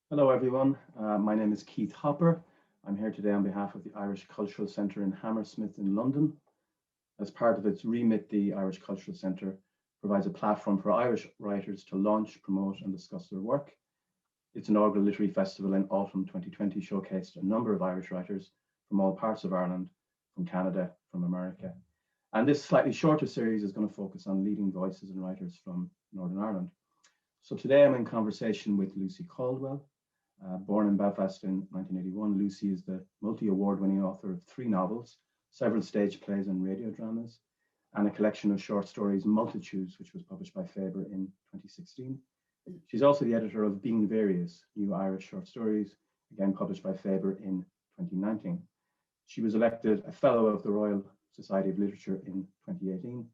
Hello, everyone. My name is Keith Hopper. I'm here today on behalf of the Irish Cultural Centre in Hammersmith in London. As part of its remit, the Irish Cultural Centre provides a platform for Irish writers to launch, promote, and discuss their work. Its inaugural literary festival in autumn 2020 showcased a number of Irish writers from all parts of Ireland, from Canada, from America. And this slightly shorter series is going to focus on leading voices and writers from Northern Ireland. So today I'm in conversation with Lucy Caldwell. Born in Belfast in 1981, Lucy is the multi-award winning author of 3 novels, several stage plays and radio dramas, and a collection of short stories, Multitudes, which was published by Faber in 2016. She's also the editor of Being Various, New Irish Short Stories, again published by Faber in 2019. She was elected a Fellow of the Royal Society of Literature in 2018,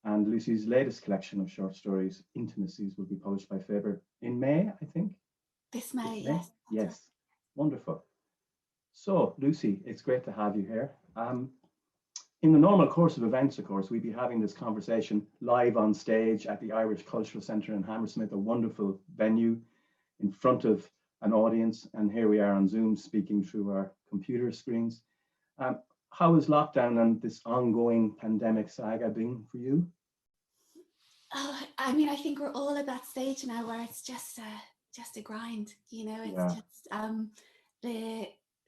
and Lucy's latest collection of short stories, Intimacies, will be published by Faber in May, I think. This May, May? yes. Yes, wonderful. So, Lucy, it's great to have you here. In the normal course of events, of course, we'd be having this conversation live on stage at the Irish Cultural Centre in Hammersmith, a wonderful venue in front of an audience. And here we are on Zoom speaking through our computer screens. How has lockdown and this ongoing pandemic saga been for you? Oh, I mean, I think we're all at that stage now where it's just a grind, you know. It's just the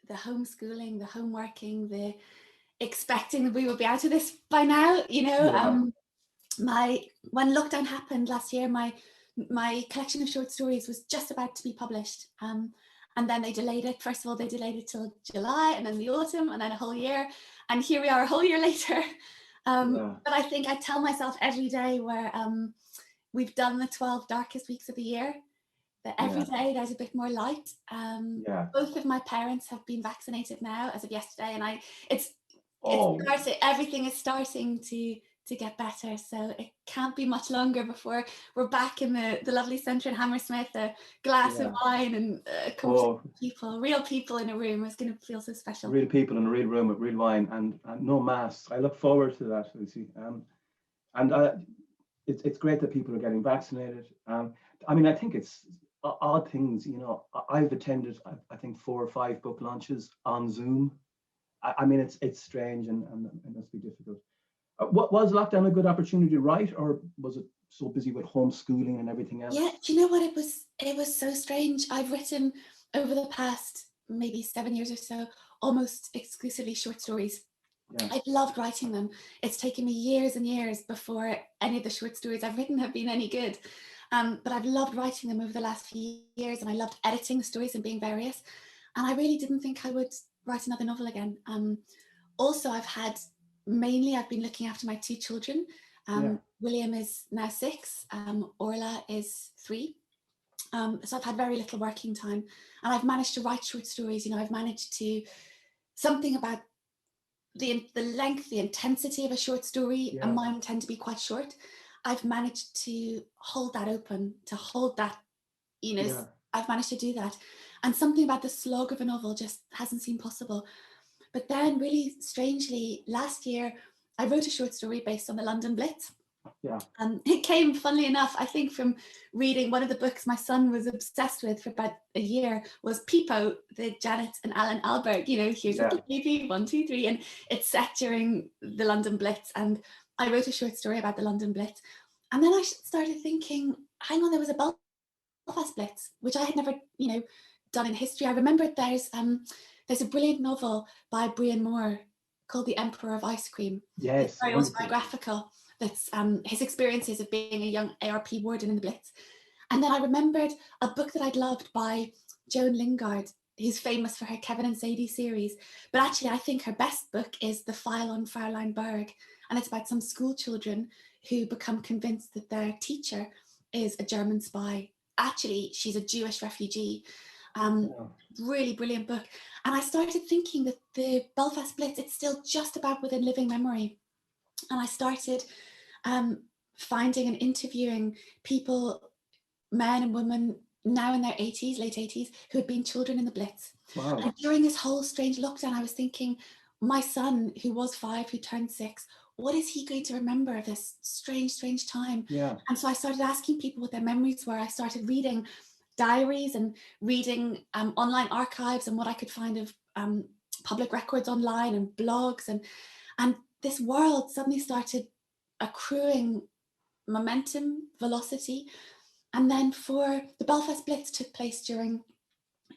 homeschooling, the homeworking, the expecting that we will be out of this by now, you know. When lockdown happened last year, my collection of short stories was just about to be published. And then they delayed it. First of all, they delayed it till July, and then the autumn, and then a whole year. And here we are a whole year later. But I think I tell myself every day where we've done the 12 darkest weeks of the year, that every day there's a bit more light. Both of my parents have been vaccinated now as of yesterday, and everything is starting to get better. So it can't be much longer before we're back in the lovely centre in Hammersmith, a glass of wine and real people in a room. Is going to feel so special. Real people in a real room with real wine and no masks. I look forward to that, Lucy. It's great that people are getting vaccinated. I mean, I think it's odd things, you know. I've attended, I think, 4 or 5 book launches on Zoom. I mean, it's strange and it must be difficult. What was lockdown a good opportunity to write, or was it so busy with homeschooling and everything else? Yeah, do you know what, it was so strange. I've written over the past maybe 7 years or so almost exclusively short stories. I've loved writing them. It's taken me years and years before any of the short stories I've written have been any good. But I've loved writing them over the last few years, and I loved editing the stories and being various. And I really didn't think I would write another novel again. Also, I've been looking after my 2 children. William is now 6, Orla is 3. So I've had very little working time, and I've managed to write short stories. You know, I've managed to, something about the length, the intensity of a short story, and mine tend to be quite short. I've managed to hold that open, to hold that, you know, I've managed to do that. And something about the slog of a novel just hasn't seemed possible. But then really strangely, last year, I wrote a short story based on the London Blitz. It came, funnily enough, I think, from reading one of the books my son was obsessed with for about a year, was Peepo, the Janet and Alan Alberg, you know, here's a baby, 1, 2, 3, and it's set during the London Blitz. And I wrote a short story about the London Blitz. And then I started thinking, hang on, there was a Belfast Blitz, which I had never, you know, done in history. I remembered there's a brilliant novel by Brian Moore called The Emperor of Ice Cream. Yes. It's very autobiographical. That's his experiences of being a young ARP warden in the Blitz. And then I remembered a book that I'd loved by Joan Lingard, who's famous for her Kevin and Sadie series. But actually, I think her best book is The File on Fraulein Berg. And it's about some school children who become convinced that their teacher is a German spy. Actually, she's a Jewish refugee. Really brilliant book. And I started thinking that the Belfast Blitz, it's still just about within living memory. And I started finding and interviewing people, men and women now in their 80s, late 80s, who had been children in the Blitz. And during this whole strange lockdown, I was thinking, my son, who was 5, who turned 6, what is he going to remember of this strange, strange time? And so I started asking people what their memories were. I started reading diaries and reading online archives and what I could find of public records online and blogs, and this world suddenly started accruing momentum, velocity. And then for the Belfast Blitz took place during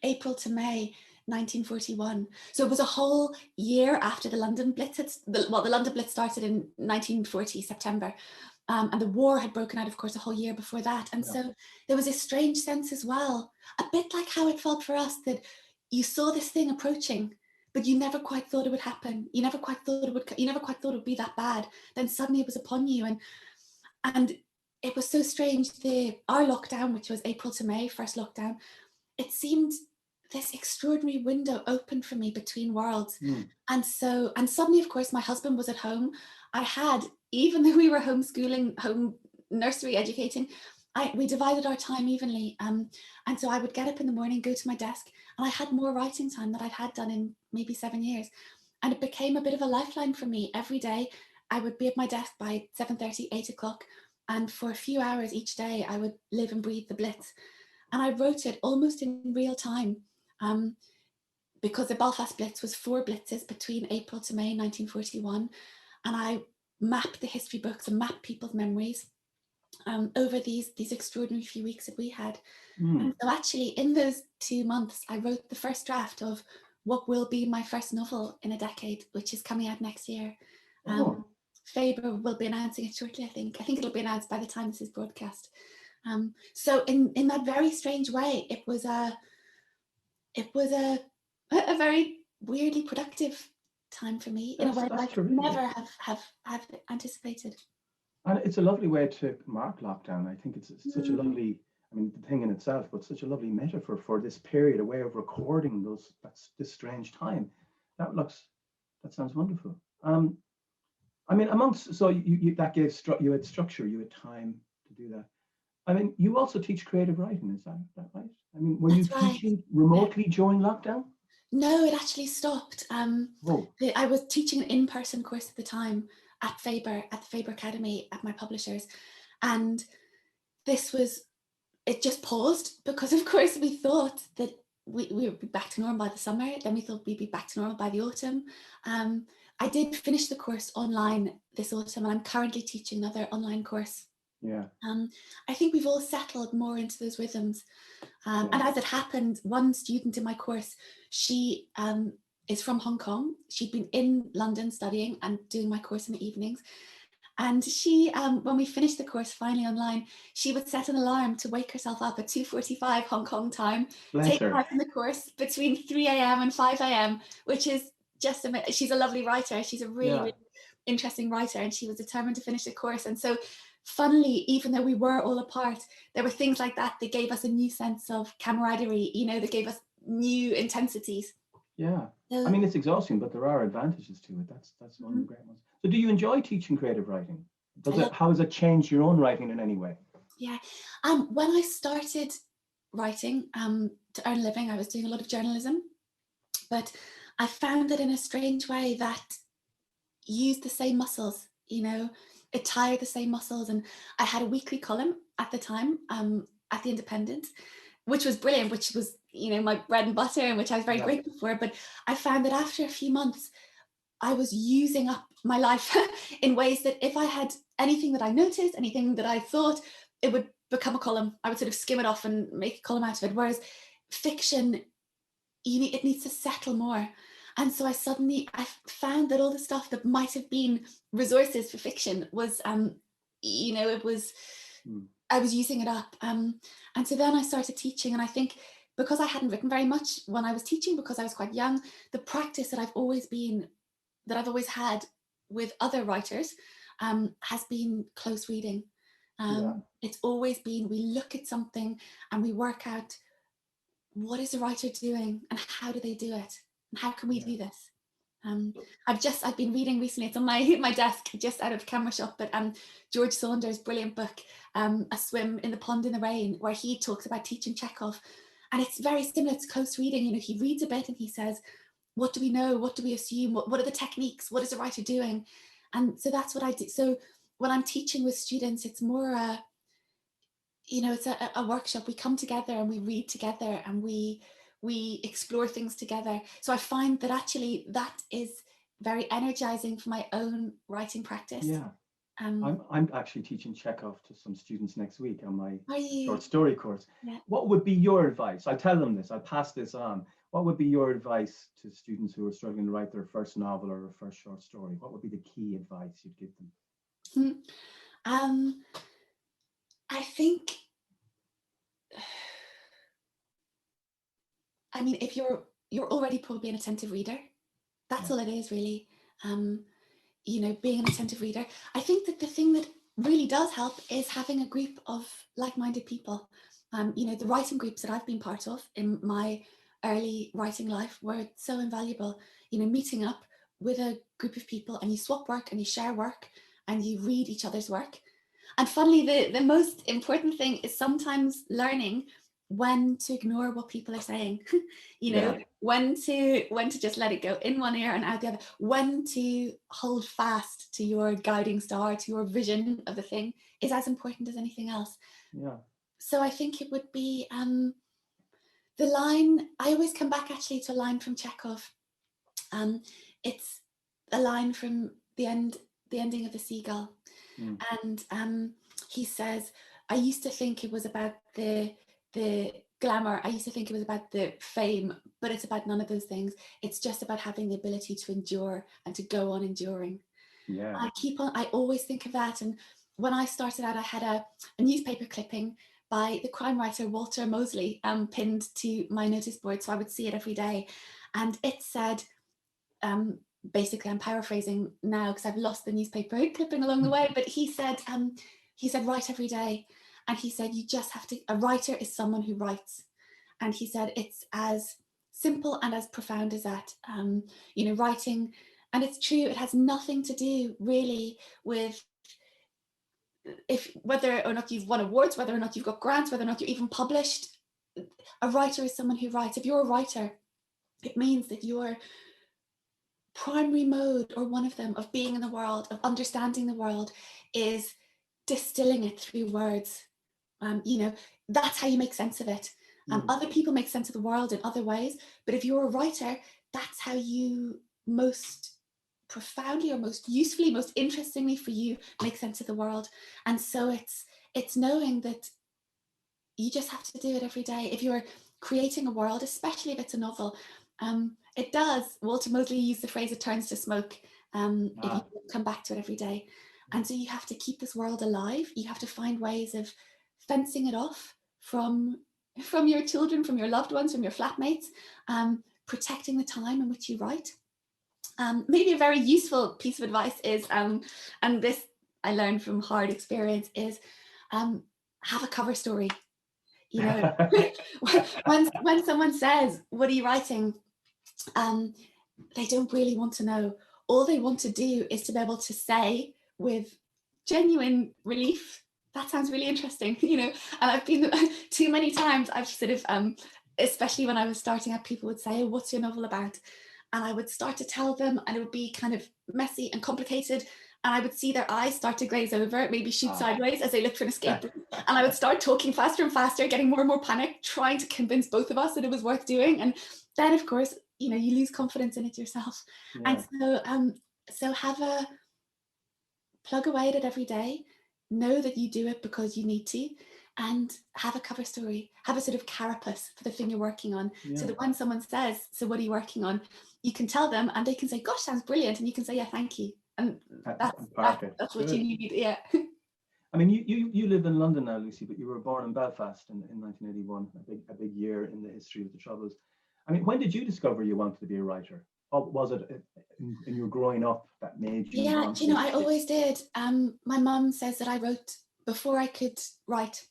April to May 1941. So it was a whole year after the London Blitz. The London Blitz started in 1940, September. And the war had broken out, of course, a whole year before that. And so there was a strange sense as well, a bit like how it felt for us, that you saw this thing approaching, but you never quite thought it would happen. You never quite thought it would be that bad. Then suddenly it was upon you. And it was so strange. Our lockdown, which was April to May, first lockdown, it seemed this extraordinary window opened for me between worlds. And suddenly, of course, my husband was at home. I had, even though we were homeschooling, home nursery educating, we divided our time evenly. And so I would get up in the morning, go to my desk, and I had more writing time than I'd had done in maybe 7 years. And it became a bit of a lifeline for me. Every day I would be at my desk by 7:30, 8 o'clock. And for a few hours each day, I would live and breathe the Blitz. And I wrote it almost in real time, because the Belfast Blitz was 4 blitzes between April to May 1941. And I mapped the history books and mapped people's memories over these extraordinary few weeks that we had. And so actually in those 2 months, I wrote the first draft of what will be my first novel in a decade, which is coming out next year. Faber will be announcing it shortly, I think. I think it'll be announced by the time this is broadcast. So in that very strange way, it was a very weirdly productive time for me in a way that I could never have anticipated. And it's a lovely way to mark lockdown. I think it's such a lovely, I mean, the thing in itself, but such a lovely metaphor for this period, a way of recording this strange time. That sounds wonderful. I mean, so that gave you had structure, you had time to do that. I mean, you also teach creative writing, is that right? I mean, were you teaching remotely during lockdown? No, it actually stopped. I was teaching an in-person course at the time at Faber, at the Faber Academy, at my publishers. And it just paused because, of course, we thought that we would be back to normal by the summer. Then we thought we'd be back to normal by the autumn. I did finish the course online this autumn, and I'm currently teaching another online course. Yeah. I think we've all settled more into those rhythms. And as it happened, one student in my course, she is from Hong Kong. She'd been in London studying and doing my course in the evenings. And she, when we finished the course finally online, she would set an alarm to wake herself up at 2:45 Hong Kong time, take part in the course between 3 a.m. and 5 a.m., which is just amazing. She's a lovely writer. She's a really interesting writer, and she was determined to finish the course. And so, funnily, even though we were all apart, there were things like that that gave us a new sense of camaraderie, that gave us new intensities. Yeah. I mean, it's exhausting, but there are advantages to it. That's one of the great ones. So do you enjoy teaching creative writing? How has it changed your own writing in any way? Yeah. When I started writing to earn a living, I was doing a lot of journalism, but I found that in a strange way that used the same muscles, it tired the same muscles. And I had a weekly column at the time at the Independent, which was brilliant, which was, my bread and butter, and which I was very grateful for. But I found that after a few months, I was using up my life in ways that if I had anything that I noticed, anything that I thought, it would become a column. I would sort of skim it off and make a column out of it. Whereas fiction, it needs to settle more. And so I found that all the stuff that might have been resources for fiction was, it was, I was using it up. And so then I started teaching, and I think because I hadn't written very much when I was teaching, because I was quite young, the practice that I've always had with other writers has been close reading. It's always been, we look at something and we work out, what is the writer doing and how do they do it? And how can we do this? I've been reading recently, it's on my desk just out of camera shot, but George Saunders' brilliant book, A Swim in the Pond in the Rain, where he talks about teaching Chekhov. And it's very similar to close reading. He reads a bit and he says, what do we know? What do we assume? What are the techniques? What is the writer doing? And so that's what I do. So when I'm teaching with students, it's more you know, it's a workshop. We come together and we read together and we explore things together. So I find that actually that is very energizing for my own writing practice. Yeah. I'm actually teaching Chekhov to some students next week on my short story course. Yeah. What would be your advice? I'll tell them this, I'll pass this on. What would be your advice to students who are struggling to write their first novel or their first short story? What would be the key advice you'd give them? I think, I mean, if you're already probably an attentive reader, that's all it is really. You know, being an attentive reader. I think that the thing that really does help is having a group of like-minded people. You know, the writing groups that I've been part of in my early writing life were so invaluable. You know, meeting up with a group of people and you swap work and you share work and you read each other's work. And funnily, the most important thing is sometimes learning when to ignore what people are saying. You know, when to just let it go in one ear and out the other, when to hold fast to your guiding star, to your vision of the thing, is as important as anything else. Yeah. So I think it would be the line, I always come back actually to a line from Chekhov. It's a line from the ending of The Seagull. And he says, I used to think it was about the glamour, I used to think it was about the fame, but it's about none of those things. It's just about having the ability to endure and to go on enduring. Yeah. I always think of that. And when I started out, I had a newspaper clipping by the crime writer Walter Mosley pinned to my notice board, so I would see it every day. And it said, basically, I'm paraphrasing now because I've lost the newspaper clipping along the way, but he said, write every day. And he said, you just have to, a writer is someone who writes. And he said, it's as simple and as profound as that. You know, writing, and it's true, it has nothing to do really with whether or not you've won awards, whether or not you've got grants, whether or not you're even published. A writer is someone who writes. If you're a writer, it means that your primary mode, or one of them, of being in the world, of understanding the world, is distilling it through words. You know, that's how you make sense of it. Other people make sense of the world in other ways, but if you're a writer, that's how you most profoundly, or most usefully, most interestingly for you, make sense of the world. And so it's knowing that you just have to do it every day. If you're creating a world, especially if it's a novel, it does, Walter Mosley used the phrase, it turns to smoke, if you come back to it every day. And so you have to keep this world alive. You have to find ways of fencing it off from your children, from your loved ones, from your flatmates, protecting the time in which you write. Maybe a very useful piece of advice is, and this I learned from hard experience, is have a cover story. You know, when someone says, what are you writing? They don't really want to know. All they want to do is to be able to say with genuine relief, that sounds really interesting, you know. And I've been too many times, I've sort of, especially when I was starting out, people would say, oh, what's your novel about? And I would start to tell them, and it would be kind of messy and complicated. And I would see their eyes start to glaze over, maybe shoot sideways as they look for an escape route. And I would start talking faster and faster, getting more and more panicked, trying to convince both of us that it was worth doing. And then, of course, you know, you lose confidence in it yourself. Yeah. And so have a plug away at it every day. Know that you do it because you need to, and have a cover story. Have a sort of carapace for the thing you're working on, so that when someone says, so what are you working on, you can tell them and they can say, gosh, sounds brilliant, and you can say, yeah, thank you. And that's what you need. Yeah. I mean, you live in London now, Lucy, but you were born in Belfast in 1981, a big year in the history of the Troubles. I mean, when did you discover you wanted to be a writer? Or was it in your growing up that made you? Yeah, you know, I always did. My mum says that I wrote before I could write,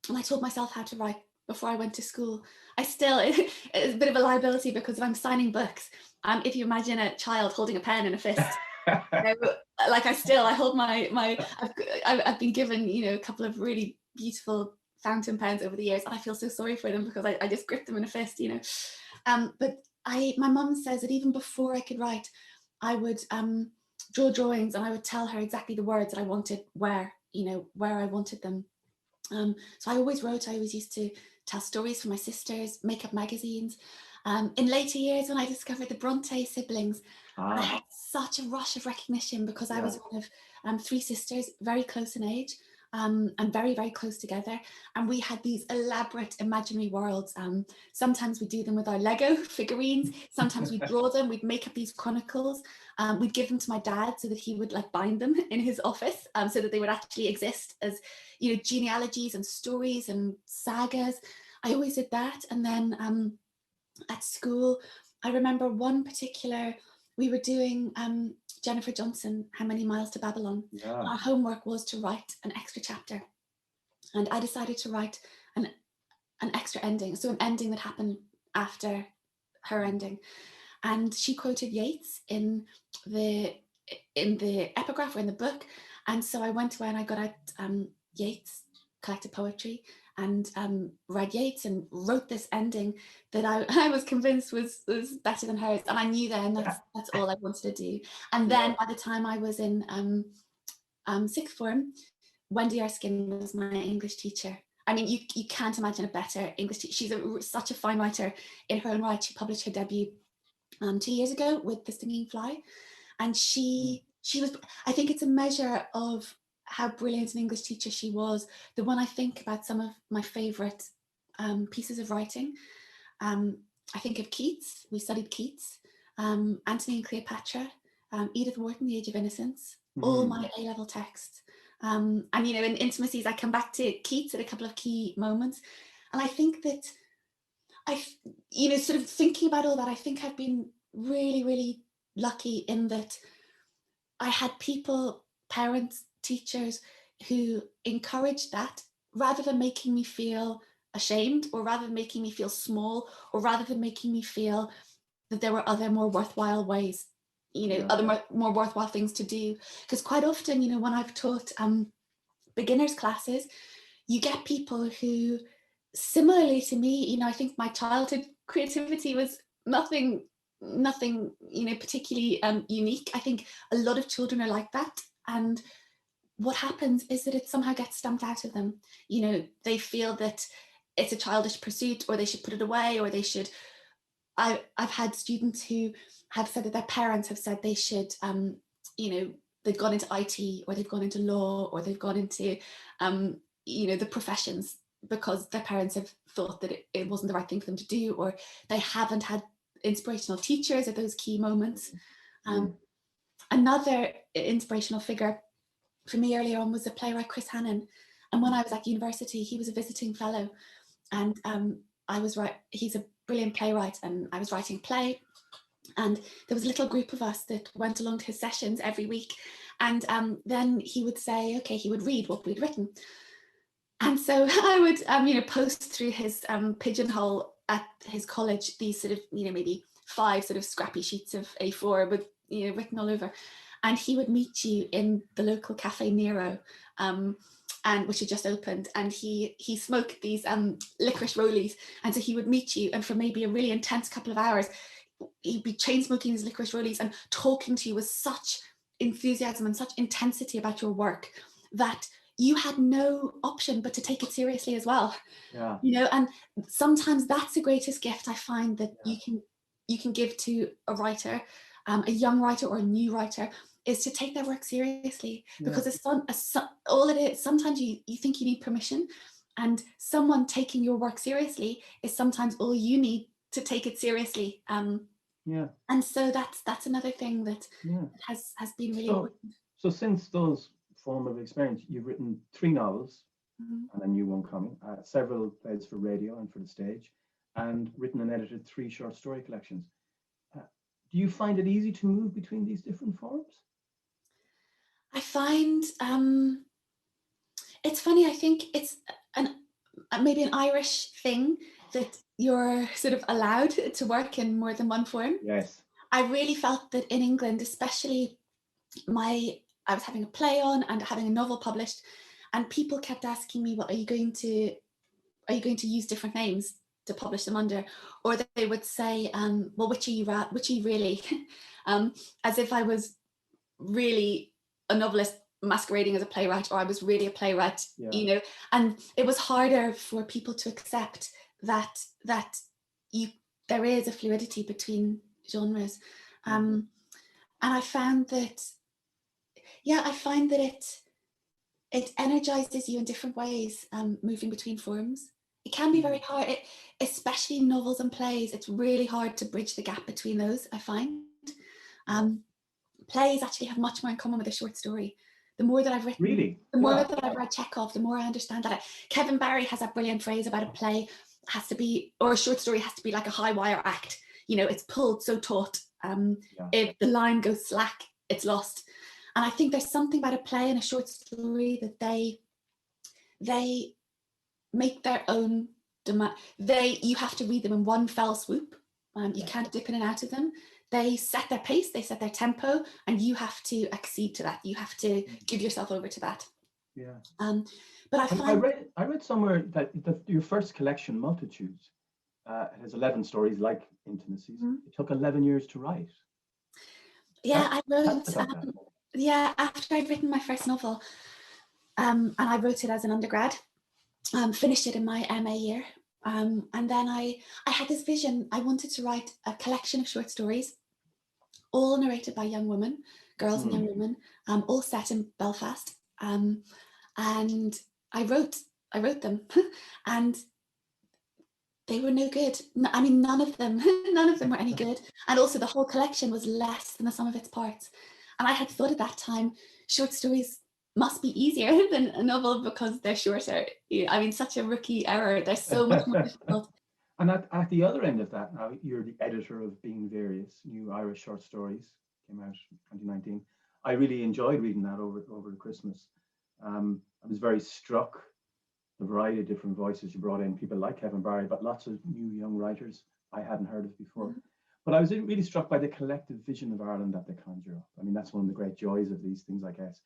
and I taught myself how to write before I went to school. It's a bit of a liability, because if I'm signing books, if you imagine a child holding a pen in a fist, you know, like I hold I've been given, you know, a couple of really beautiful fountain pens over the years, and I feel so sorry for them because I just grip them in a fist, you know. But my mum says that even before I could write, I would draw drawings, and I would tell her exactly the words that I wanted, where I wanted them. So I always wrote. I always used to tell stories for my sisters, make up magazines. In later years, when I discovered the Bronte siblings, I had such a rush of recognition because I was one of 3 sisters, very close in age, and very, very close together. And we had these elaborate imaginary worlds. Sometimes we do them with our Lego figurines. Sometimes we draw them. We'd make up these chronicles. We'd give them to my dad so that he would like bind them in his office, so that they would actually exist as, you know, genealogies and stories and sagas. I always did that. And then at school, I remember one particular, we were doing Jennifer Johnson, How Many Miles to Babylon. Our homework was to write an extra chapter. And I decided to write an extra ending, so an ending that happened after her ending. And she quoted Yeats in the epigraph or in the book. And so I went away and I got out Yeats collected poetry and read Yeats and wrote this ending that I was convinced was better than hers. And I knew then that's all I wanted to do. And then by the time I was in sixth form, Wendy Erskine was my English teacher. I mean, you can't imagine a better English teacher. She's such a fine writer in her own right. She published her debut 2 years ago with The Stinging Fly. And she was, I think it's a measure of how brilliant an English teacher she was. The one I think about some of my favourite pieces of writing, I think of Keats. We studied Keats, Antony and Cleopatra, Edith Wharton, The Age of Innocence, all my A-level texts. And, you know, in Intimacies, I come back to Keats at a couple of key moments. And I think that you know, sort of thinking about all that, I think I've been really, really lucky in that I had people, parents, teachers who encouraged that rather than making me feel ashamed or rather than making me feel small or rather than making me feel that there were other more worthwhile ways, you know, other more worthwhile things to do. Because quite often, you know, when I've taught beginners classes, you get people who similarly to me, you know, I think my childhood creativity was nothing, you know, particularly unique. I think a lot of children are like that. And what happens is that it somehow gets stamped out of them. You know, they feel that it's a childish pursuit or they should put it away or they should. I've had students who have said that their parents have said they should, you know, they've gone into IT or they've gone into law or they've gone into, you know, the professions because their parents have thought that it wasn't the right thing for them to do, or they haven't had inspirational teachers at those key moments. Another inspirational figure for me earlier on was the playwright Chris Hannon. And when I was at university, he was a visiting fellow. And he's a brilliant playwright, and I was writing a play. And there was a little group of us that went along to his sessions every week. And then he would say, okay, he would read what we'd written. And so I would, you know, post through his pigeonhole at his college these sort of, you know, maybe 5 sort of scrappy sheets of A4 with, you know, written all over. And he would meet you in the local Cafe Nero, and which had just opened. And he smoked these licorice rollies. And so he would meet you, and for maybe a really intense couple of hours, he'd be chain smoking his licorice rollies and talking to you with such enthusiasm and such intensity about your work that you had no option but to take it seriously as well. You know, and sometimes that's the greatest gift I find that you can give to a writer, a young writer or a new writer, is to take their work seriously, because it's all it is. Sometimes you think you need permission, and someone taking your work seriously is sometimes all you need to take it seriously. And so that's another thing that has been really important. So since those formative experience, you've written 3 novels and a new one coming, several plays for radio and for the stage, and written and edited 3 short story collections. Do you find it easy to move between these different forms? I find it's funny. I think it's maybe an Irish thing that you're sort of allowed to work in more than one form. Yes. I really felt that in England, especially, I was having a play on and having a novel published, and people kept asking me, "Well, are you going to use different names to publish them under?" Or they would say, "Well, which are you really?" As if I was really a novelist masquerading as a playwright, or I was really a playwright, Yeah. you know, and it was harder for people to accept that there is a fluidity between genres. And I found that, I find that it energizes you in different ways, moving between forms. It can be very hard, especially in novels and plays. It's really hard to bridge the gap between those, I find. Plays actually have much more in common with a short story. The more that I've written, the more that I've read Chekhov, the more I understand that. Kevin Barry has that brilliant phrase about a play has to be, or a short story has to be like a high wire act. You know, it's pulled so taut. If the line goes slack, it's lost. And I think there's something about a play and a short story that they make their own demand. You have to read them in one fell swoop. You can't dip in and out of them. They set their pace, they set their tempo, and you have to accede to that. You have to give yourself over to that. But I read somewhere that your first collection, Multitudes, has 11 stories like Intimacies. It took 11 years to write. I wrote. After I'd written my first novel, and I wrote it as an undergrad, finished it in my MA year, and then I had this vision. I wanted to write a collection of short stories, all narrated by young women, girls and young women, all set in Belfast, and I wrote them, and they were no good. I mean, none of them were any good, and also the whole collection was less than the sum of its parts. And I had thought at that time, short stories must be easier than a novel because they're shorter. I mean, such a rookie error. They're so much more difficult. And at the other end of that, now you're the editor of Being Various, new Irish short stories, came out in 2019. I really enjoyed reading that over Christmas. I was very struck the variety of different voices you brought in, people like Kevin Barry, but lots of new young writers I hadn't heard of before. But I was really struck by the collective vision of Ireland that they conjure up. I mean, that's one of the great joys of these things, I guess.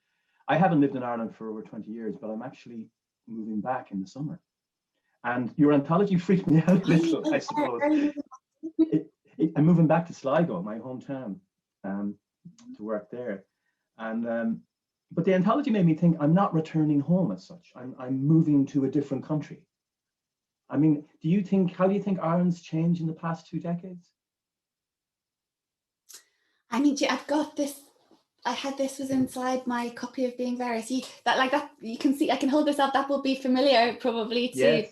I haven't lived in Ireland for over 20 years, but I'm actually moving back in the summer. And your anthology freaked me out a little, I suppose. I'm moving back to Sligo, my hometown, to work there. And but the anthology made me think I'm not returning home as such. I'm moving to a different country. I mean, how do you think Ireland's changed in the past 2 decades? I mean, I've got this. This was inside my copy of Being Various. You can see, I can hold this up. That will be familiar probably to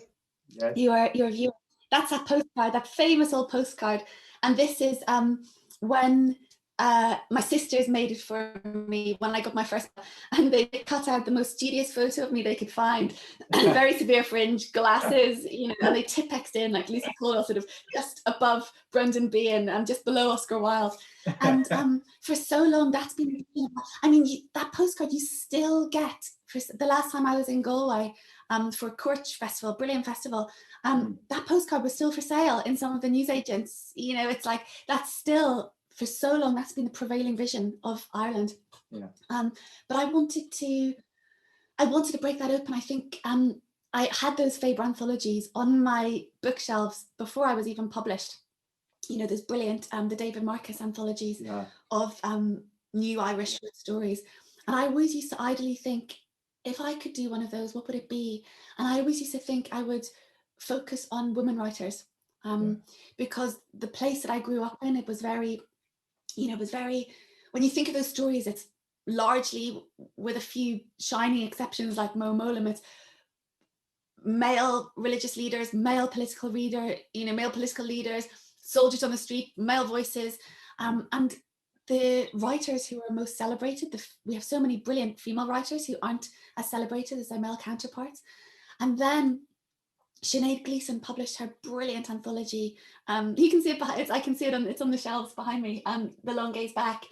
your viewer. That's that postcard, that famous old postcard. And this is when my sisters made it for me when I got my first, and they cut out the most studious photo of me they could find, very severe fringe, glasses, and they Tippexed in like Lucy Caldwell, sort of just above Brendan Behan and just below Oscar Wilde. And for so long, that's been, I mean, that postcard you still get. For the last time I was in Galway for Courch Festival, brilliant festival, that postcard was still for sale in some of the newsagents. It's like, that's still, for so long, that's been the prevailing vision of Ireland. But I wanted to break that open. I think I had those Faber anthologies on my bookshelves before I was even published. Those brilliant, the David Marcus anthologies of new Irish short stories. And I always used to idly think, if I could do one of those, what would it be? And I always used to think I would focus on women writers, because the place that I grew up in, it was very, when you think of those stories, it's largely, with a few shining exceptions like Mo Molam, it's male religious leaders, male political leaders, soldiers on the street, male voices, and the writers who are most celebrated, we have so many brilliant female writers who aren't as celebrated as their male counterparts. And then Sinead Gleason published her brilliant anthology. You can see it behind, I can see it it's on the shelves behind me, The Long Gaze Back,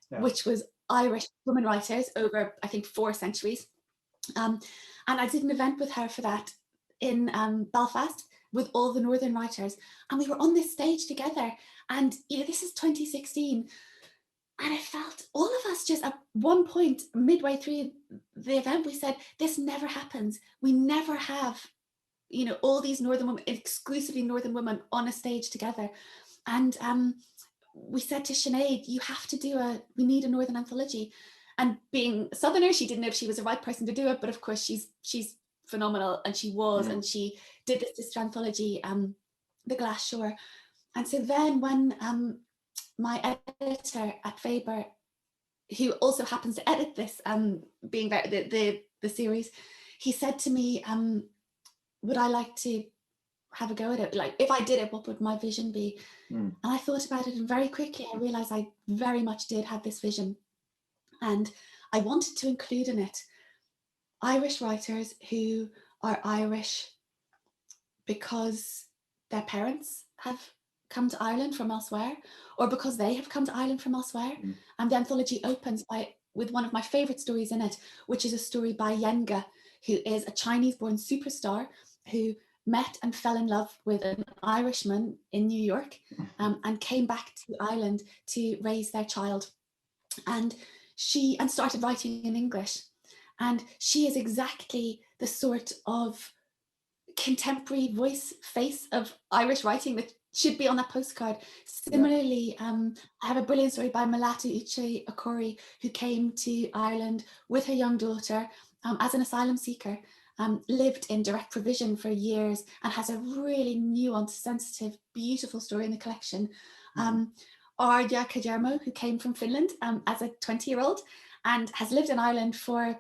which was Irish women writers over, I think, 4 centuries. And I did an event with her for that in Belfast with all the Northern writers. And we were on this stage together. And, this is 2016. And I felt all of us just at one point, midway through the event, we said, this never happens. We never have, all these Northern women, exclusively Northern women on a stage together. And we said to Sinead, you have to we need a Northern anthology. And being a Southerner, she didn't know if she was the right person to do it, but of course she's phenomenal, and she was, and she did this anthology, The Glass Shore. And so then when my editor at Faber, who also happens to edit this, being the series, he said to me, would I like to have a go at it? Like, if I did it, what would my vision be? And I thought about it, and very quickly I realized I very much did have this vision. And I wanted to include in it Irish writers who are Irish because their parents have come to Ireland from elsewhere, or because they have come to Ireland from elsewhere. And the anthology opens with one of my favorite stories in it, which is a story by Yenga, who is a Chinese-born superstar who met and fell in love with an Irishman in New York, and came back to Ireland to raise their child. And started writing in English. And she is exactly the sort of contemporary face of Irish writing that should be on that postcard. Similarly, I have a brilliant story by Malata Uche Okori, who came to Ireland with her young daughter as an asylum seeker, lived in direct provision for years, and has a really nuanced, sensitive, beautiful story in the collection. Arja Kajarmo, who came from Finland as a 20-year-old and has lived in Ireland for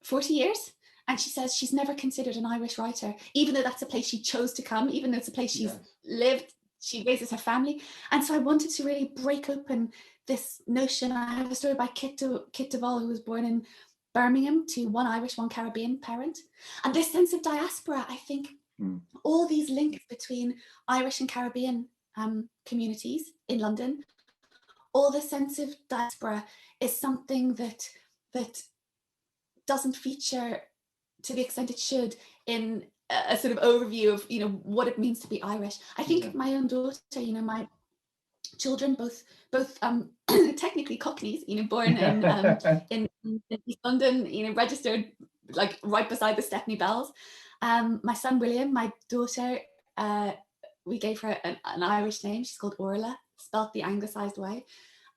40 years. And she says she's never considered an Irish writer, even though that's a place she chose to come, even though it's a place she's lived, she raises her family. And so I wanted to really break open this notion. I have a story by Kit Duvall, who was born in Birmingham to one Irish, one Caribbean parent. And this sense of diaspora, I think all these links between Irish and Caribbean communities in London, all the sense of diaspora is something that doesn't feature to the extent it should in a sort of overview of, you know, what it means to be Irish. I think of my own daughter, you know, my children, both technically Cockneys, you know, born in East London, you know, registered like right beside the Stepney Bells. My son William, my daughter, we gave her an Irish name. She's called Orla, spelt the Anglicised way.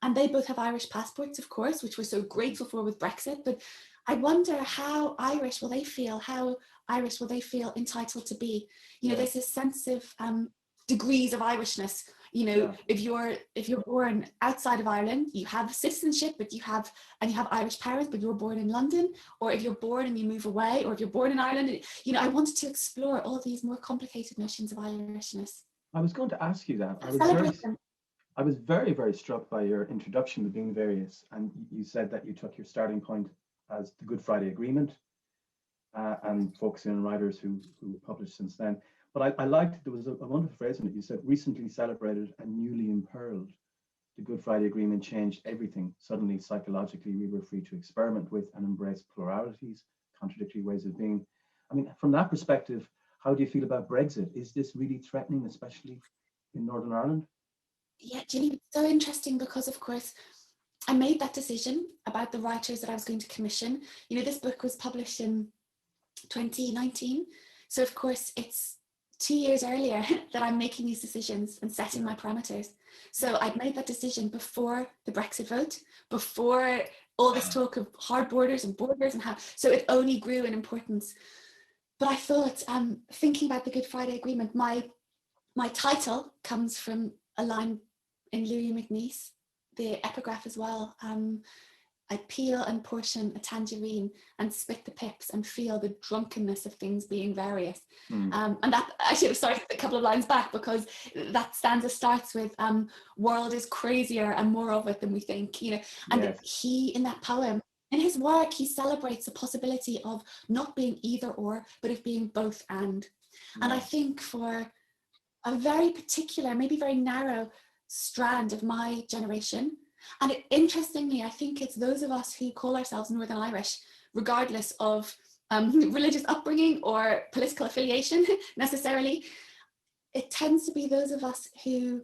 And they both have Irish passports, of course, which we're so grateful for with Brexit. But I wonder how Irish will they feel? How Irish will they feel entitled to be? You know, there's this sense of degrees of Irishness. You know, if you're born outside of Ireland, you have citizenship, but you have Irish parents, but you're born in London. Or if you're born and you move away, or if you're born in Ireland, you know, I wanted to explore all these more complicated notions of Irishness. I was going to ask you that. I was very, very struck by your introduction to being various, and you said that you took your starting point as the Good Friday Agreement, and focusing on writers who published since then. But I liked, there was a wonderful phrase in it. You said, recently celebrated and newly impearled. The Good Friday Agreement changed everything. Suddenly, psychologically, we were free to experiment with and embrace pluralities, contradictory ways of being. I mean, from that perspective, how do you feel about Brexit? Is this really threatening, especially in Northern Ireland? Yeah, Ginny, it's so interesting because, of course, I made that decision about the writers that I was going to commission. You know, this book was published in 2019. So, of course, it's 2 years earlier that I'm making these decisions and setting my parameters. So I'd made that decision before the Brexit vote, before all this talk of hard borders and how, so it only grew in importance. But I thought, thinking about the Good Friday Agreement, my title comes from a line in Louis MacNeice, the epigraph as well. I peel and portion a tangerine and spit the pips and feel the drunkenness of things being various. And that I should have started a couple of lines back, because that stanza starts with world is crazier and more of it than we think, you know. And he, in that poem, in his work, he celebrates the possibility of not being either or, but of being both and. And I think for a very particular, maybe very narrow strand of my generation, and interestingly, I think it's those of us who call ourselves Northern Irish, regardless of religious upbringing or political affiliation necessarily, it tends to be those of us who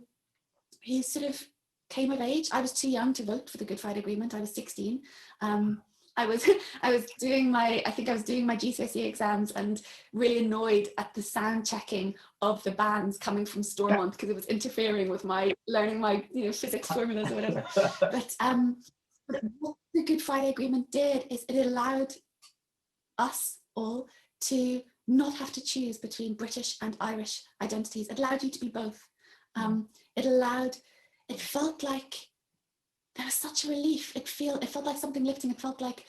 sort of came of age. I was too young to vote for the Good Friday Agreement. I was 16. I was doing my GCSE exams and really annoyed at the sound checking of the bands coming from Stormont, because it was interfering with my learning my physics formulas or whatever. But But what the Good Friday Agreement did is it allowed us all to not have to choose between British and Irish identities. It allowed you to be both. It felt like there was such a relief. It felt like something lifting. It felt like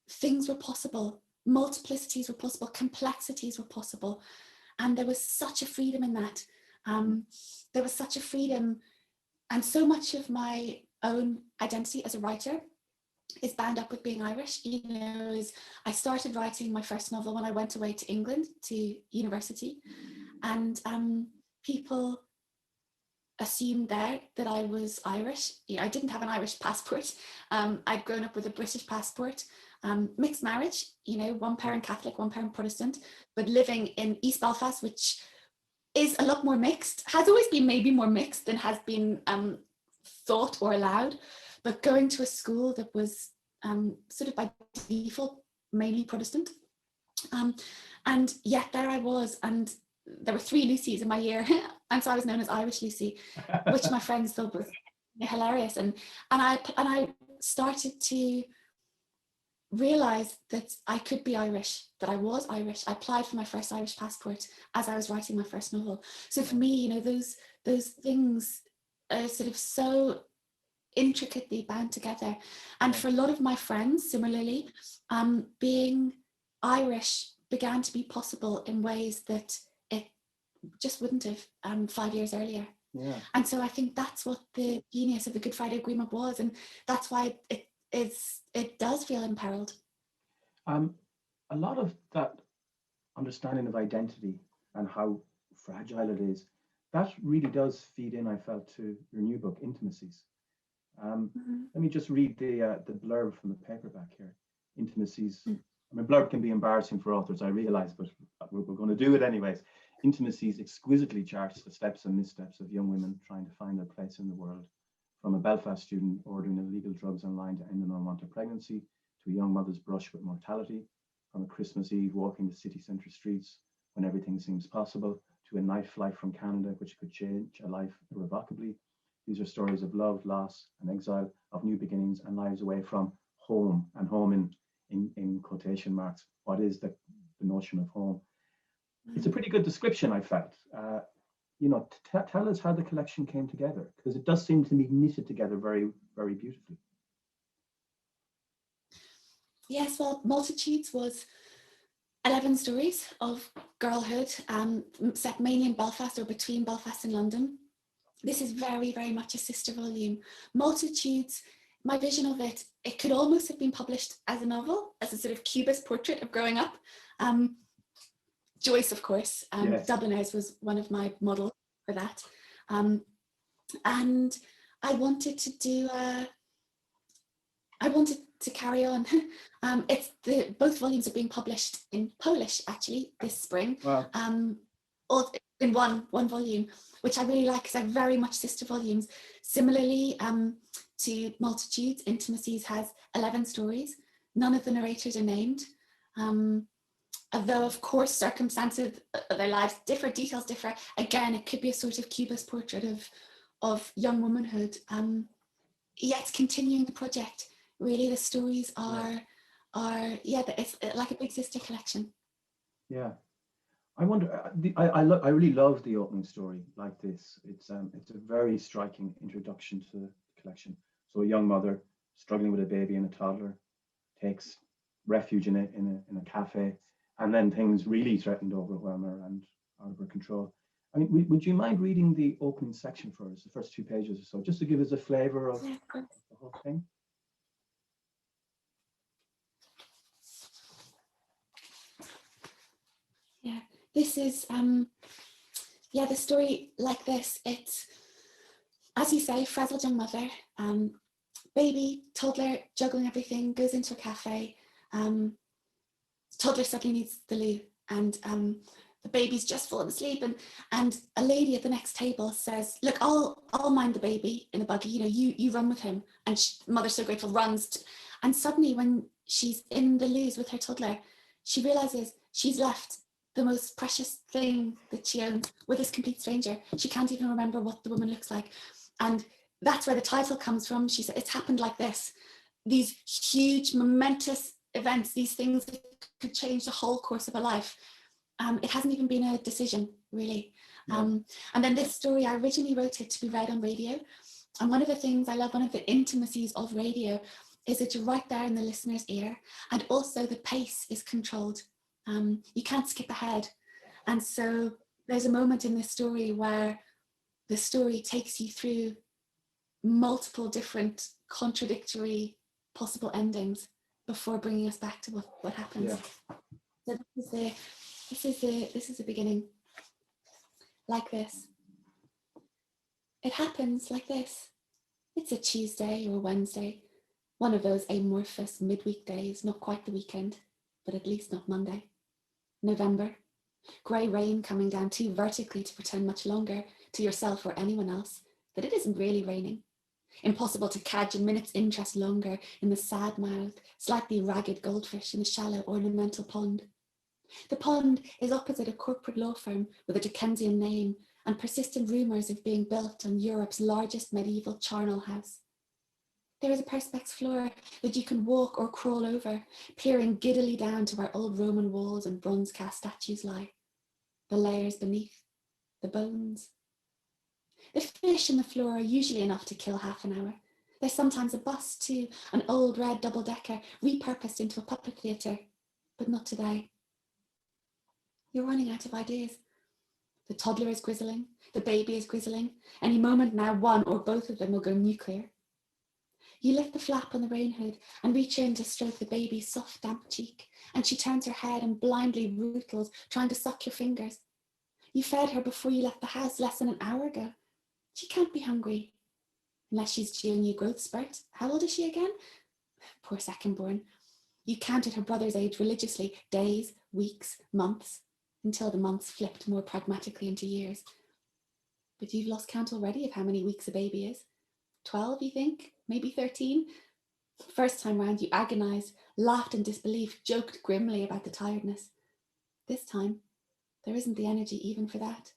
things were possible. Multiplicities were possible. Complexities were possible. And there was such a freedom in that. There was such a freedom. And so much of my own identity as a writer is bound up with being Irish. You know, I started writing my first novel when I went away to England to university, and people assumed there that I was Irish. I didn't have an Irish passport. I'd grown up with a British passport, mixed marriage, you know, one parent Catholic, one parent Protestant, but living in East Belfast, which is a lot more mixed, has always been maybe more mixed than has been thought or allowed, but going to a school that was sort of by default mainly Protestant. And yet there I was, and there were 3 Lucys in my year, and so I was known as Irish Lucy, which my friends thought was hilarious. And I started to realize that I could be Irish, that I was Irish. I applied for my first Irish passport as I was writing my first novel. So for me, you know, those things are sort of so intricately bound together. And for a lot of my friends, similarly, being Irish began to be possible in ways that it just wouldn't have 5 years earlier. Yeah. And so I think that's what the genius of the Good Friday Agreement was, and that's why it does feel imperiled. A lot of that understanding of identity and how fragile it is, that really does feed in, I felt, to your new book, Intimacies. Let me just read the blurb from the paperback here. Intimacies. I mean, blurb can be embarrassing for authors, I realize, but we're going to do it anyways. Intimacies exquisitely charts the steps and missteps of young women trying to find their place in the world. From a Belfast student ordering illegal drugs online to end an unwanted pregnancy, to a young mother's brush with mortality, from a Christmas Eve walking the city centre streets when everything seems possible, to a night flight from Canada which could change a life irrevocably. These are stories of love, loss, and exile, of new beginnings and lives away from home, and home in quotation marks. What is the notion of home? It's a pretty good description, I felt. You know, tell us how the collection came together, because it does seem to be knitted together very, very beautifully. Yes, well, Multitudes was 11 stories of girlhood, set mainly in Belfast or between Belfast and London. This is very, very much a sister volume. Multitudes, my vision of it, it could almost have been published as a novel, as a sort of cubist portrait of growing up. Joyce, of course, yes. Dubliners was one of my models for that. And I wanted to do, I wanted to carry on. Both volumes are being published in Polish, actually, this spring. Wow. All in one volume, which I really like, because they're very much sister volumes. Similarly to Multitudes, Intimacies has 11 stories. None of the narrators are named. Although, of course, circumstances of their lives differ, details differ. Again, it could be a sort of cubist portrait of young womanhood. Yet continuing the project. Really, the stories are it's like a big sister collection. Yeah. I wonder, I really love the opening story like this. It's a very striking introduction to the collection. So a young mother struggling with a baby and a toddler takes refuge in a cafe, and then things really threaten to overwhelm her and out of her control. I mean, would you mind reading the opening section for us, the first 2 pages or so, just to give us a flavour of the whole thing? Yeah, this is, the story like this. It's, as you say, frazzled young mother, baby, toddler, juggling everything, goes into a cafe. Toddler suddenly needs the loo, and the baby's just fallen asleep, and a lady at the next table says, "Look, I'll mind the baby in the buggy. You know, you run with him." And mother's so grateful, runs, and suddenly when she's in the loos with her toddler, she realizes she's left the most precious thing that she owns with this complete stranger. She can't even remember what the woman looks like, and that's where the title comes from. She said, "It's happened like this." these huge momentous events, these things that could change the whole course of a life. It hasn't even been a decision, really. And then this story, I originally wrote it to be read on radio. And one of the things I love, one of the intimacies of radio, is that you're right there in the listener's ear. And also the pace is controlled. You can't skip ahead. And so there's a moment in this story where the story takes you through multiple different contradictory possible endings before bringing us back to what happens. So this is the beginning. Like this. It happens like this. It's a Tuesday or a Wednesday, one of those amorphous midweek days, not quite the weekend, but at least not Monday. November. Grey rain coming down too vertically to pretend much longer to yourself or anyone else that it isn't really raining. Impossible to catch a minute's interest longer in the sad-mouthed, slightly ragged goldfish in a shallow ornamental pond. The pond is opposite a corporate law firm with a Dickensian name and persistent rumours of being built on Europe's largest medieval charnel house. There is a perspex floor that you can walk or crawl over, peering giddily down to where old Roman walls and bronze-cast statues lie. The layers beneath, the bones. The fish in the floor are usually enough to kill half an hour. There's sometimes a bus too, an old red double-decker repurposed into a puppet theatre, but not today. You're running out of ideas. The toddler is grizzling, the baby is grizzling. Any moment now, one or both of them will go nuclear. You lift the flap on the rain hood and reach in to stroke the baby's soft, damp cheek, and she turns her head and blindly rootles, trying to suck your fingers. You fed her before you left the house less than an hour ago. She can't be hungry, unless she's due a new growth spurt. How old is she again? Poor second-born. You counted her brother's age religiously, days, weeks, months, until the months flipped more pragmatically into years. But you've lost count already of how many weeks a baby is. 12, you think? Maybe 13? First time round, you agonised, laughed in disbelief, joked grimly about the tiredness. This time, there isn't the energy even for that.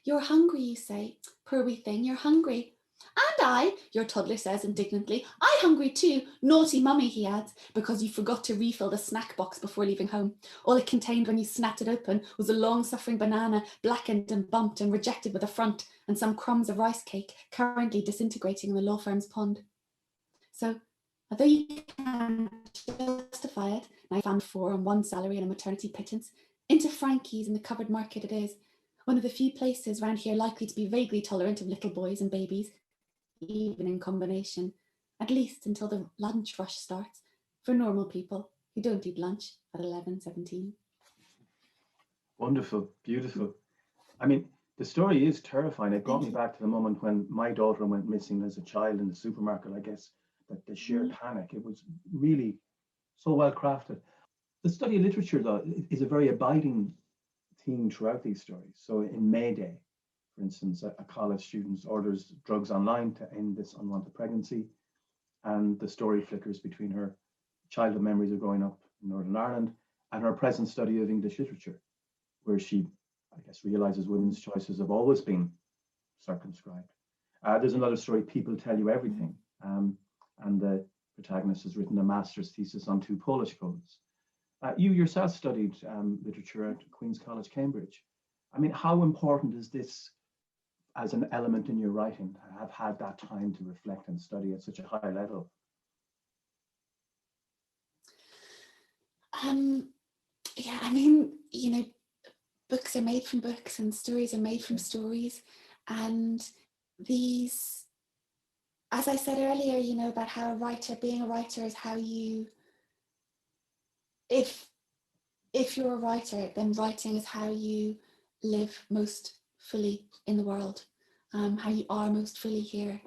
You're hungry, you say. Poor wee thing, you're hungry. And I, your toddler says indignantly, I hungry too. Naughty mummy, he adds, because you forgot to refill the snack box before leaving home. All it contained when you snapped it open was a long-suffering banana, blackened and bumped and rejected with affront, and some crumbs of rice cake currently disintegrating in the law firm's pond. So, although you can justify it, now found 4 on one salary and a maternity pittance, into Frankie's in the covered market it is, one of the few places round here likely to be vaguely tolerant of little boys and babies, even in combination, at least until the lunch rush starts, for normal people who don't eat lunch at 11, 17. Wonderful, beautiful. I mean, the story is terrifying. It brought me back to the moment when my daughter went missing as a child in the supermarket, I guess, that the sheer panic. It was really so well crafted. The study of literature, though, is a very abiding theme throughout these stories. So in May Day, for instance, a college student orders drugs online to end this unwanted pregnancy, and the story flickers between her childhood memories of growing up in Northern Ireland and her present study of English literature, where she, I guess, realizes women's choices have always been circumscribed. There's another story, People Tell You Everything, and the protagonist has written a master's thesis on 2 Polish codes. You yourself studied literature at Queen's College, Cambridge. I mean, how important is this as an element in your writing, to have had that time to reflect and study at such a high level? Yeah, I mean, you know, books are made from books and stories are made from stories. And these, as I said earlier, you know, about how being a writer is how you, if you're a writer, then writing is how you live most fully in the world, how you are most fully here.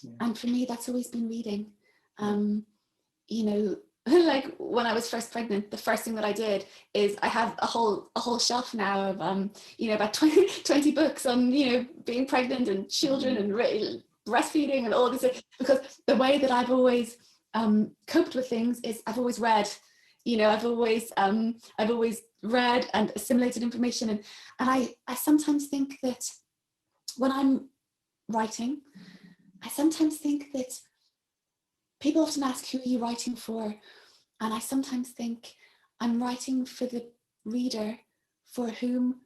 Yeah. And for me, that's always been reading. You know, like when I was first pregnant, the first thing that I did is I have a whole shelf now of, you know, about 20 books on, you know, being pregnant and children and breastfeeding and all this, because the way that I've always coped with things is I've always read. You know, I've always read and assimilated information, and I sometimes think that when I'm writing, I sometimes think that people often ask, who are you writing for? And I sometimes think I'm writing for the reader for whom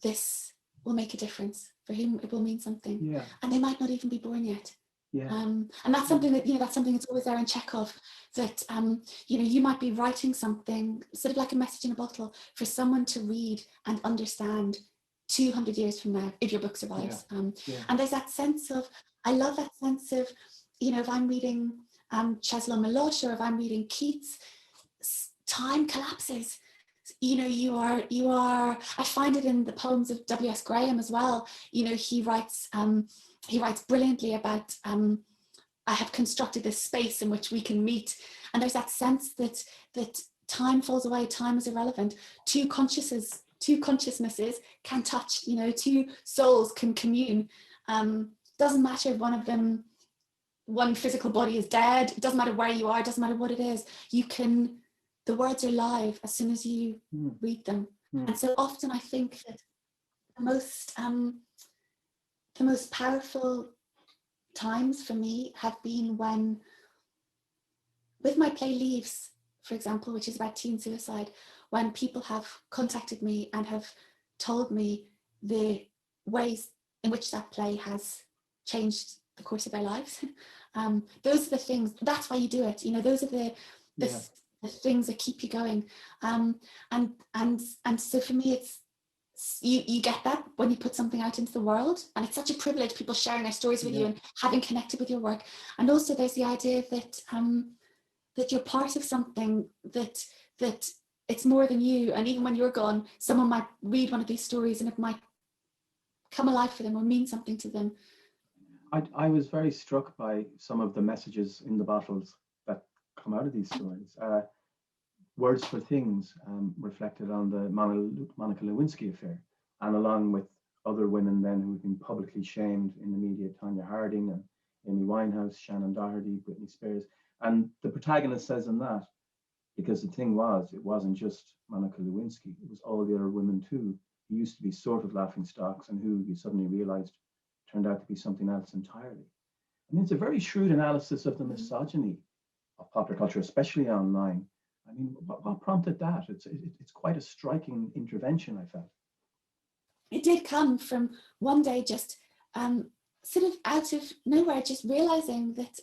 this will make a difference, for whom it will mean something. Yeah. And they might not even be born yet. Yeah. And that's something that, that's something that's always there in Chekhov, that, you might be writing something sort of like a message in a bottle for someone to read and understand 200 years from now, if your book survives. And there's that sense of, I love that sense of, if I'm reading Czesław Milosz, or if I'm reading Keats, time collapses. You are, I find it in the poems of W.S. Graham as well. He writes brilliantly about, I have constructed this space in which we can meet. And there's that sense that time falls away, time is irrelevant. Two consciousnesses can touch, two souls can commune. Doesn't matter if one physical body is dead, it doesn't matter where you are, it doesn't matter what it is. The words are live as soon as you read them. And so often I think that the most powerful times for me have been when, with my play Leaves, for example, which is about teen suicide, when people have contacted me and have told me the ways in which that play has changed the course of their lives. Those are the things, that's why you do it. Those are the things that keep you going. And so for me, it's, you get that when you put something out into the world, and it's such a privilege, people sharing their stories with you and having connected with your work. And also there's the idea that that you're part of something, that it's more than you, and even when you're gone, someone might read one of these stories and it might come alive for them or mean something to them. I was very struck by some of the messages in the bottles that come out of these stories. Words for Things reflected on the Monica Lewinsky affair, and along with other women then who've been publicly shamed in the media, Tonya Harding and Amy Winehouse, Shannon Doherty, Britney Spears. And the protagonist says in that, because the thing was, it wasn't just Monica Lewinsky, it was all the other women too, who used to be sort of laughing stocks and who you suddenly realized turned out to be something else entirely. I mean, it's a very shrewd analysis of the misogyny of popular culture, especially online. I mean, what prompted that? It's quite a striking intervention, I felt. It did come from one day just sort of out of nowhere, just realizing that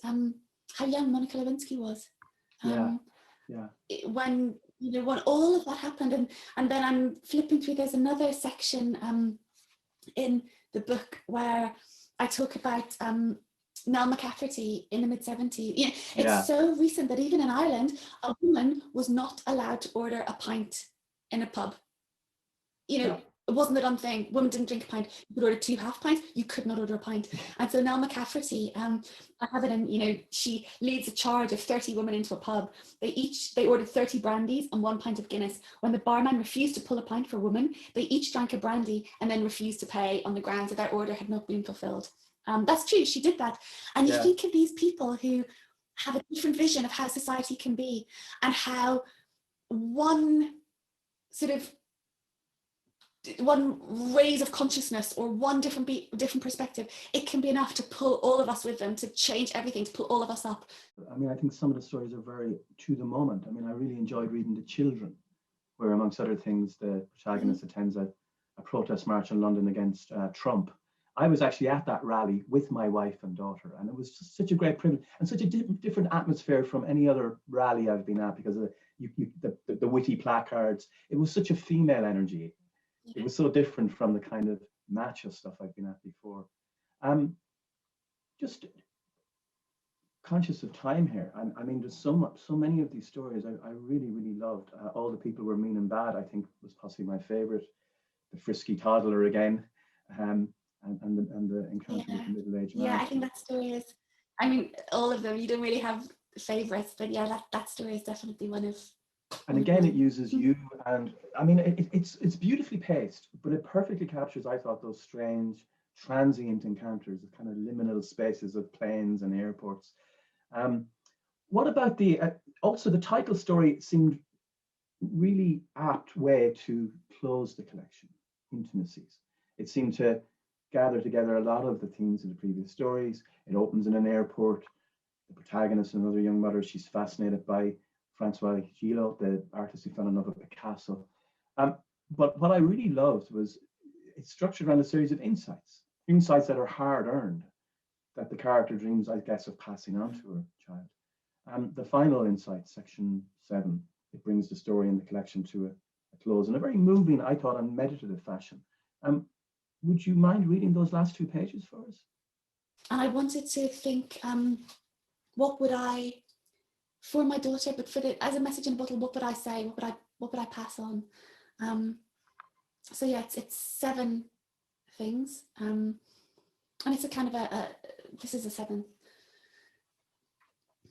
how young Monica Lewinsky was. When when all of that happened, and then I'm flipping through, there's another section in the book where I talk about Nell McCafferty in the mid-70s. It's so recent that even in Ireland, a woman was not allowed to order a pint in a pub. It wasn't a done thing. Women didn't drink a pint. You could order 2 half pints. You could not order a pint. And so Nell McCafferty, I have it in, she leads a charge of 30 women into a pub. They ordered 30 brandies and 1 pint of Guinness. When the barman refused to pull a pint for a woman, they each drank a brandy and then refused to pay on the grounds that their order had not been fulfilled. That's true, she did that. And you think of these people who have a different vision of how society can be, and how one raise of consciousness or one different perspective, it can be enough to pull all of us with them, to change everything, to pull all of us up. I mean, I think some of the stories are very to the moment. I mean, I really enjoyed reading The Children, where amongst other things, the protagonist attends a protest march in London against Trump. I was actually at that rally with my wife and daughter, and it was just such a great privilege and such a different atmosphere from any other rally I've been at, because of the witty placards. It was such a female energy. It was so different from the kind of macho stuff I've been at before. Just conscious of time here. I mean, there's so many of these stories I really, really loved. All the People Were Mean and Bad, I think, was possibly my favorite. The Frisky Toddler again. And the encounter with the middle-aged man. I think that story is, I mean, all of them, you don't really have favorites, but that story is definitely one of. And again, it uses you, and I mean, it's beautifully paced, but it perfectly captures, I thought, those strange transient encounters, the kind of liminal spaces of planes and airports. What about also the title story seemed really apt way to close the collection, Intimacies. It seemed to gather together a lot of the themes of the previous stories. It opens in an airport. the protagonist, another young mother. She's fascinated by Francois Gillot, the artist who fell in love with Picasso. But what I really loved was it's structured around a series of insights that are hard earned, that the character dreams, I guess, of passing on to her child. The final insight, section 7, it brings the story and the collection to a close in a very moving, I thought, and meditative fashion. Would you mind reading those last 2 pages for us? And I wanted to think, what would I, for my daughter, but for as a message in a bottle, what would I say? What would I pass on? So yeah, it's 7 things, and it's a kind of this is a 7.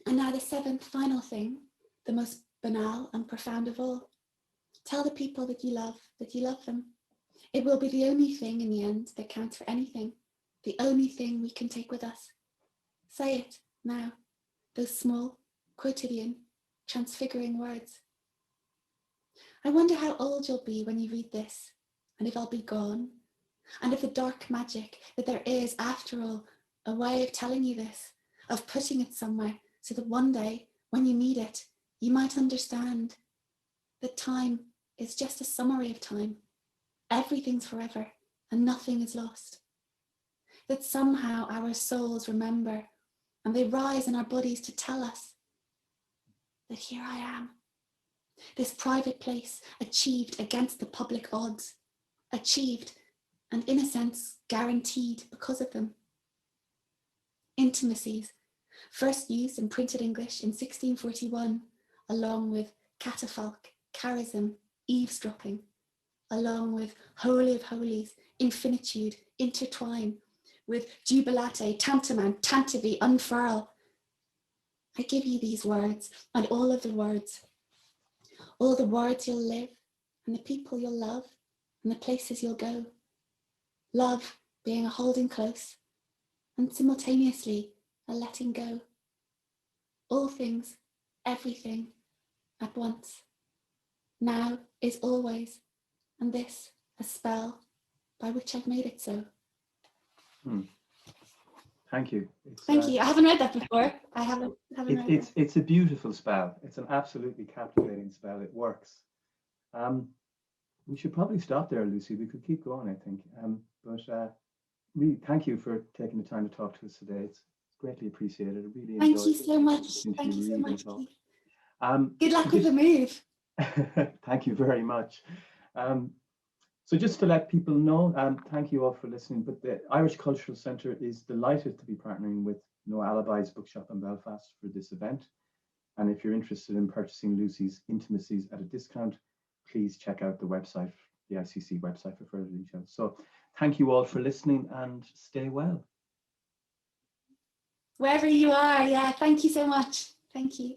And now the 7th final thing, the most banal and profound of all: tell the people that you love them. It will be the only thing in the end that counts for anything, the only thing we can take with us. Say it now, those small, quotidian, transfiguring words. I wonder how old you'll be when you read this, and if I'll be gone, and if the dark magic that there is, after all, a way of telling you this, of putting it somewhere, so that one day, when you need it, you might understand that time is just a summary of time. Everything's forever, and nothing is lost. That somehow our souls remember, and they rise in our bodies to tell us that here I am, this private place achieved against the public odds, achieved and in a sense guaranteed because of them. Intimacies, first used in printed English in 1641, along with catafalque, charism, eavesdropping, along with holy of holies, infinitude, intertwine, with jubilate, tantamount, tantivy, unfurl. I give you these words, and all of the words you'll live, and the people you'll love, and the places you'll go. Love being a holding close, and simultaneously a letting go. All things, everything, at once. Now is always, and this a spell by which I've made it so. Thank you. Thank you. I haven't read that before. I haven't read it. It's a beautiful spell. It's an absolutely captivating spell. It works. We should probably stop there, Lucy. We could keep going, I think. But really, thank you for taking the time to talk to us today. It's greatly appreciated. I really enjoyed it. Thank you so much. Thank you so much. Good luck with the move. Thank you very much. So just to let people know, thank you all for listening, but the Irish Cultural Centre is delighted to be partnering with No Alibis Bookshop in Belfast for this event. And if you're interested in purchasing Lucy's Intimacies at a discount, please check out the website, the ICC website, for further details. So thank you all for listening, and stay well. Wherever you are, yeah, thank you so much. Thank you.